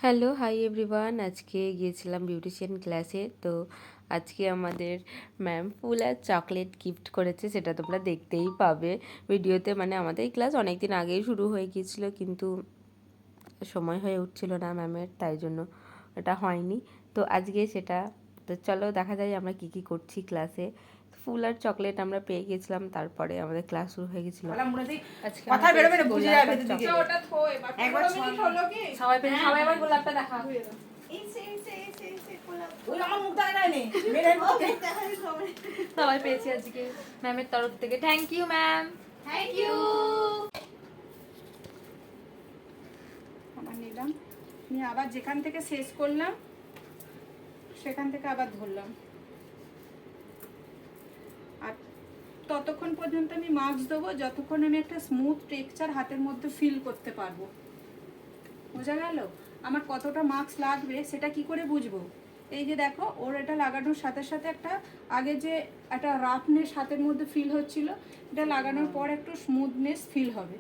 Hello, hi everyone. আজকে গিয়েছিলাম beautician ক্লাসে। তো আজকে আমাদের ম্যাম ফুল আর চকলেট গিফট করেছে, সেটা তোমরা দেখতেই পাবে ভিডিওতে। মানে আমাদের এই ক্লাস অনেক দিন আগেই শুরু হয়ে গিয়েছিলো, কিন্তু সময় হয়ে উঠছিল না ম্যামের, তাই জন্য এটা হয়নি। তো আজকে সেটা, তো চলো দেখা যায় আমরা কি কি করছি ক্লাসে। ফুল আর চকলেট আমরা পেয়ে গেছিলাম, তারপরে আমাদের ক্লাস শুরু হয়ে গেছিলো। আজকে কথা বেরোবে না, বুঝে যাবে দিদিকে। ওটা থো এবার, একবার 15 মিনিট হলো কি সবাই পেয়ে, সবাই আবার গোলাপটা দেখা। এই সে গোলাপ, ওই আমার মুখ দেখা যায় না মেরের মুখে সবাই পেয়েছি আজকে ম্যামের তরফ থেকে। Thank you ma'am, thank you. আমার নিলাম, নিয়ে আবার যেখান থেকে শেষ করলাম সেখান থেকে আবার ধরলাম। আর ততক্ষণ পর্যন্ত আমি মাস্ক দেবো যতক্ষণ আমি একটা স্মুথ টেক্সচার হাতের মধ্যে ফিল করতে পারবো। বোঝা গেল? আমার কতটা মাস্ক লাগবে সেটা কি করে বুঝবো? এই যে দেখো, ওর এটা লাগানোর সাথে সাথে একটা আগে যে একটা রাফনেস হাতের মধ্যে ফিল হচ্ছিল, এটা লাগানোর পর একটু স্মুথনেস ফিল হবে।